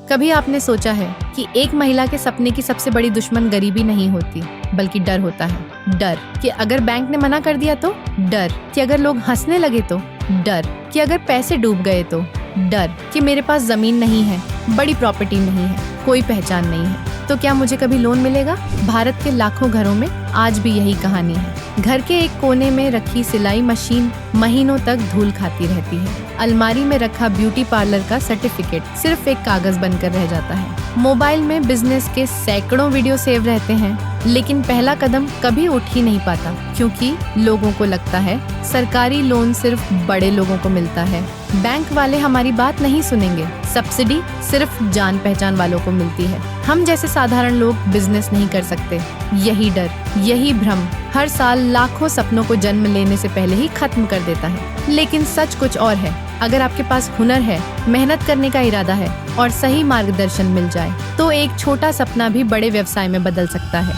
कभी आपने सोचा है कि एक महिला के सपने की सबसे बड़ी दुश्मन गरीबी नहीं होती, बल्कि डर होता है। डर कि अगर बैंक ने मना कर दिया तो, डर कि अगर लोग हंसने लगे तो, डर कि अगर पैसे डूब गए तो, डर कि मेरे पास जमीन नहीं है, बड़ी प्रॉपर्टी नहीं है, कोई पहचान नहीं है, तो क्या मुझे कभी लोन मिलेगा? भारत के लाखों घरों में आज भी यही कहानी है। घर के एक कोने में रखी सिलाई मशीन महीनों तक धूल खाती रहती है। अलमारी में रखा ब्यूटी पार्लर का सर्टिफिकेट सिर्फ एक कागज बनकर रह जाता है। मोबाइल में बिजनेस के सैकड़ों वीडियो सेव रहते हैं, लेकिन पहला कदम कभी उठ ही नहीं पाता, क्योंकि लोगों को लगता है सरकारी लोन सिर्फ बड़े लोगों को मिलता है, बैंक वाले हमारी बात नहीं सुनेंगे, सब्सिडी सिर्फ जान पहचान वालों को मिलती है, हम जैसे साधारण लोग बिजनेस नहीं कर सकते। यही डर, यही भ्रम हर साल लाखों सपनों को जन्म लेने से पहले ही खत्म कर देता है। लेकिन सच कुछ और है। अगर आपके पास हुनर है, मेहनत करने का इरादा है और सही मार्गदर्शन मिल जाए, तो एक छोटा सपना भी बड़े व्यवसाय में बदल सकता है।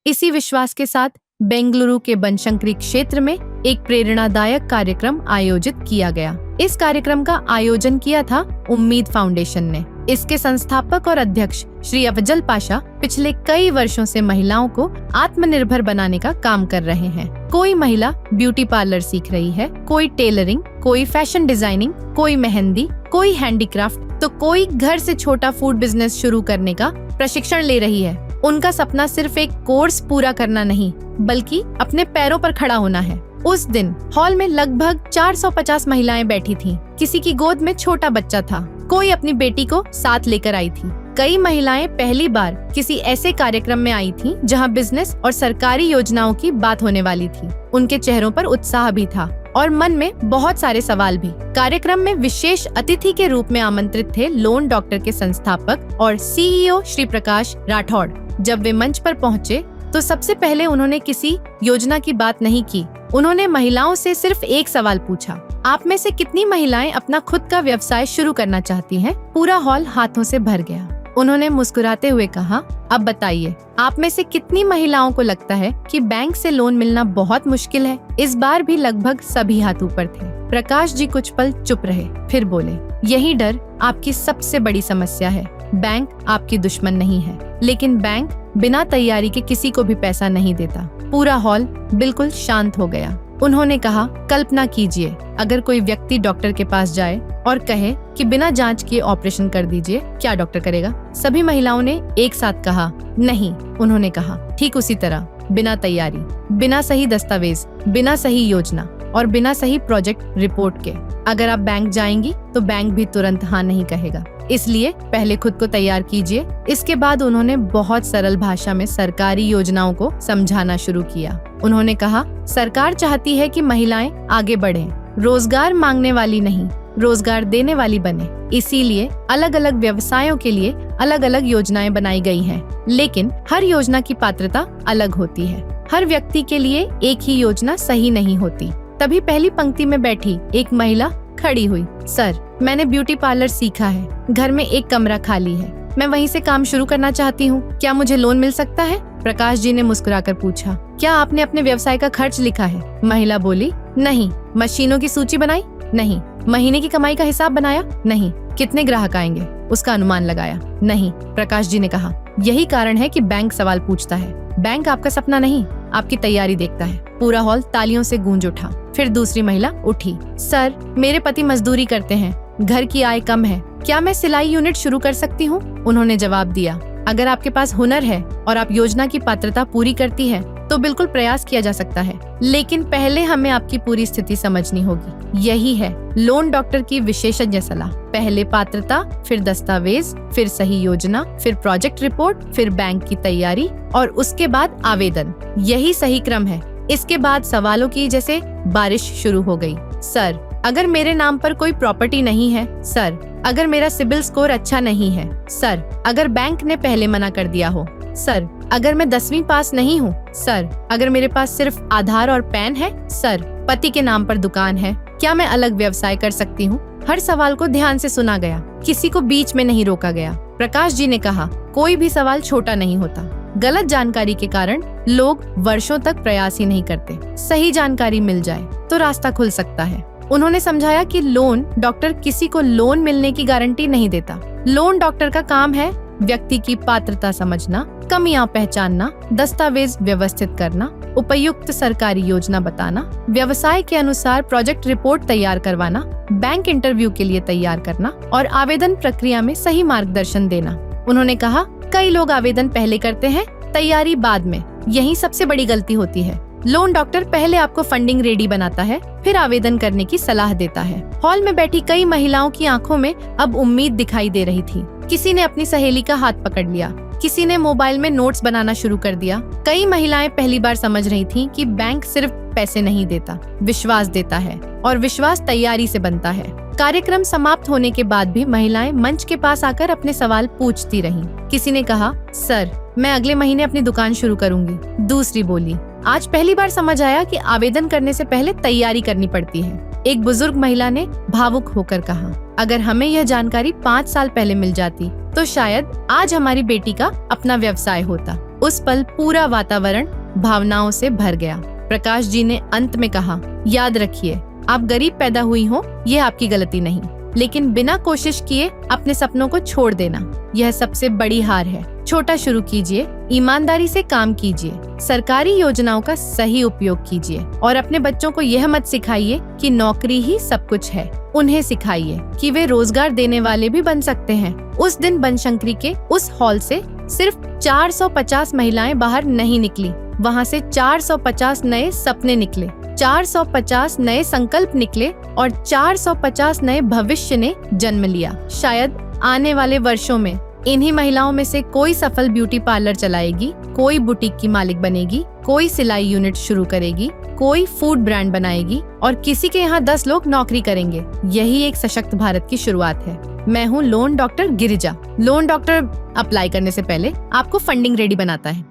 इसी विश्वास के साथ बेंगलुरु के बनशंकरी क्षेत्र में एक प्रेरणादायक कार्यक्रम आयोजित किया गया। इस कार्यक्रम का आयोजन किया था उम्मीद फाउंडेशन ने। इसके संस्थापक और अध्यक्ष श्री अफजल पाशा पिछले कई वर्षों से महिलाओं को आत्मनिर्भर बनाने का काम कर रहे हैं। कोई महिला ब्यूटी पार्लर सीख रही है, कोई टेलरिंग, कोई फैशन डिजाइनिंग, कोई मेहंदी, कोई हैंडीक्राफ्ट, तो कोई घर से छोटा फूड बिजनेस शुरू करने का प्रशिक्षण ले रही है। उनका सपना सिर्फ एक कोर्स पूरा करना नहीं, बल्कि अपने पैरों पर खड़ा होना है। उस दिन हॉल में लगभग 450 महिलाएं बैठी थीं। किसी की गोद में छोटा बच्चा था, कोई अपनी बेटी को साथ लेकर आई थी। कई महिलाएं पहली बार किसी ऐसे कार्यक्रम में आई थीं, जहां बिजनेस और सरकारी योजनाओं की बात होने वाली थी। उनके चेहरों पर उत्साह भी था और मन में बहुत सारे सवाल भी। कार्यक्रम में विशेष अतिथि के रूप में आमंत्रित थे लोन डॉक्टर के संस्थापक और सीईओ श्री प्रकाश राठौड़। जब वे मंच पर पहुंचे तो सबसे पहले उन्होंने किसी योजना की बात नहीं की। उन्होंने महिलाओं से सिर्फ एक सवाल पूछा, आप में से कितनी महिलाएं अपना खुद का व्यवसाय शुरू करना चाहती हैं? पूरा हॉल हाथों से भर गया। उन्होंने मुस्कुराते हुए कहा, अब बताइए, आप में से कितनी महिलाओं को लगता है कि बैंक से लोन मिलना बहुत मुश्किल है? इस बार भी लगभग सभी हाथ ऊपर थे। प्रकाश जी कुछ पल चुप रहे, फिर बोले, यही डर आपकी सबसे बड़ी समस्या है। बैंक आपकी दुश्मन नहीं है, लेकिन बैंक बिना तैयारी के किसी को भी पैसा नहीं देता। पूरा हॉल बिल्कुल शांत हो गया। उन्होंने कहा, कल्पना कीजिए, अगर कोई व्यक्ति डॉक्टर के पास जाए और कहे कि बिना जांच किए ऑपरेशन कर दीजिए, क्या डॉक्टर करेगा? सभी महिलाओं ने एक साथ कहा, नहीं। उन्होंने कहा, ठीक उसी तरह बिना तैयारी, बिना सही दस्तावेज, बिना सही योजना और बिना सही प्रोजेक्ट रिपोर्ट के अगर आप बैंक जाएंगी तो बैंक भी तुरंत हाँ नहीं कहेगा। इसलिए पहले खुद को तैयार कीजिए। इसके बाद उन्होंने बहुत सरल भाषा में सरकारी योजनाओं को समझाना शुरू किया। उन्होंने कहा, सरकार चाहती है कि महिलाएं आगे बढ़ें, रोजगार मांगने वाली नहीं, रोजगार देने वाली बने। इसीलिए अलग अलग व्यवसायों के लिए अलग अलग योजनाएं बनाई गई हैं, लेकिन हर योजना की पात्रता अलग होती है। हर व्यक्ति के लिए एक ही योजना सही नहीं होती। तभी पहली पंक्ति में बैठी एक महिला खड़ी हुई। सर, मैंने ब्यूटी पार्लर सीखा है, घर में एक कमरा खाली है, मैं वहीं से काम शुरू करना चाहती हूँ, क्या मुझे लोन मिल सकता है? प्रकाश जी ने मुस्कुराकर पूछा, क्या आपने अपने व्यवसाय का खर्च लिखा है? महिला बोली, नहीं। मशीनों की सूची बनाई? नहीं। महीने की कमाई का हिसाब बनाया? नहीं। कितने ग्राहक आएंगे उसका अनुमान लगाया? नहीं। प्रकाश जी ने कहा, यही कारण है कि बैंक सवाल पूछता है। बैंक आपका सपना नहीं, आपकी तैयारी देखता है। पूरा हॉल तालियों से गूंज उठा। फिर दूसरी महिला उठी, सर, मेरे पति मजदूरी करते हैं, घर की आय कम है, क्या मैं सिलाई यूनिट शुरू कर सकती हूँ? उन्होंने जवाब दिया, अगर आपके पास हुनर है और आप योजना की पात्रता पूरी करती है तो बिल्कुल प्रयास किया जा सकता है, लेकिन पहले हमें आपकी पूरी स्थिति समझनी होगी। यही है लोन डॉक्टर की विशेषज्ञ सलाह। पहले पात्रता, फिर दस्तावेज, फिर सही योजना, फिर प्रोजेक्ट रिपोर्ट, फिर बैंक की तैयारी और उसके बाद आवेदन। यही सही क्रम है। इसके बाद सवालों की जैसे बारिश शुरू हो गई। सर, अगर मेरे नाम पर कोई प्रॉपर्टी नहीं है? सर, अगर मेरा सिबिल स्कोर अच्छा नहीं है? सर, अगर बैंक ने पहले मना कर दिया हो? सर, अगर मैं 10वीं पास नहीं हूँ? सर, अगर मेरे पास सिर्फ आधार और पैन है? सर, पति के नाम पर दुकान है, क्या मैं अलग व्यवसाय कर सकती हूँ? हर सवाल को ध्यान से सुना गया, किसी को बीच में नहीं रोका गया। प्रकाश जी ने कहा, कोई भी सवाल छोटा नहीं होता। गलत जानकारी के कारण लोग वर्षों तक प्रयास ही नहीं करते। सही जानकारी मिल जाए तो रास्ता खुल सकता है। उन्होंने समझाया कि लोन डॉक्टर किसी को लोन मिलने की गारंटी नहीं देता। लोन डॉक्टर का काम है व्यक्ति की पात्रता समझना, कमियां पहचानना, दस्तावेज व्यवस्थित करना, उपयुक्त सरकारी योजना बताना, व्यवसाय के अनुसार प्रोजेक्ट रिपोर्ट तैयार करवाना, बैंक इंटरव्यू के लिए तैयार करना और आवेदन प्रक्रिया में सही मार्गदर्शन देना। उन्होंने कहा, कई लोग आवेदन पहले करते हैं, तैयारी बाद में। यही सबसे बड़ी गलती होती है। लोन डॉक्टर पहले आपको फंडिंग रेडी बनाता है, फिर आवेदन करने की सलाह देता है। हॉल में बैठी कई महिलाओं की आंखों में अब उम्मीद दिखाई दे रही थी। किसी ने अपनी सहेली का हाथ पकड़ लिया, किसी ने मोबाइल में नोट्स बनाना शुरू कर दिया। कई महिलाएं पहली बार समझ रही थीं कि बैंक सिर्फ पैसे नहीं देता, विश्वास देता है, और विश्वास तैयारी से बनता है। कार्यक्रम समाप्त होने के बाद भी महिलाएं मंच के पास आकर अपने सवाल पूछती रहीं। किसी ने कहा, सर, मैं अगले महीने अपनी दुकान शुरू करूंगी। दूसरी बोली, आज पहली बार समझ आया कि आवेदन करने से पहले तैयारी करनी पड़ती है। एक बुजुर्ग महिला ने भावुक होकर कहा, अगर हमें यह जानकारी 5 साल पहले मिल जाती तो शायद आज हमारी बेटी का अपना व्यवसाय होता। उस पल पूरा वातावरण भावनाओं से भर गया। प्रकाश जी ने अंत में कहा, याद रखिए, आप गरीब पैदा हुई हो, यह आपकी गलती नहीं, लेकिन बिना कोशिश किए अपने सपनों को छोड़ देना, यह सबसे बड़ी हार है। छोटा शुरू कीजिए, ईमानदारी से काम कीजिए, सरकारी योजनाओं का सही उपयोग कीजिए और अपने बच्चों को यह मत सिखाइए कि नौकरी ही सब कुछ है। उन्हें सिखाइए कि वे रोजगार देने वाले भी बन सकते हैं। उस दिन बनशंकरी के उस हॉल से सिर्फ 450 महिलाएं बाहर नहीं निकली, वहाँ से 450 नए सपने निकले, 450 नए संकल्प निकले और 450 नए भविष्य ने जन्म लिया। शायद आने वाले वर्षों में इन्हीं महिलाओं में से कोई सफल ब्यूटी पार्लर चलाएगी, कोई बुटीक की मालिक बनेगी, कोई सिलाई यूनिट शुरू करेगी, कोई फूड ब्रांड बनाएगी और किसी के यहाँ 10 लोग नौकरी करेंगे। यही एक सशक्त भारत की शुरुआत है। मैं हूँ loan doctor Girija. Loan doctor apply करने से पहले आपको फंडिंग रेडी बनाता है।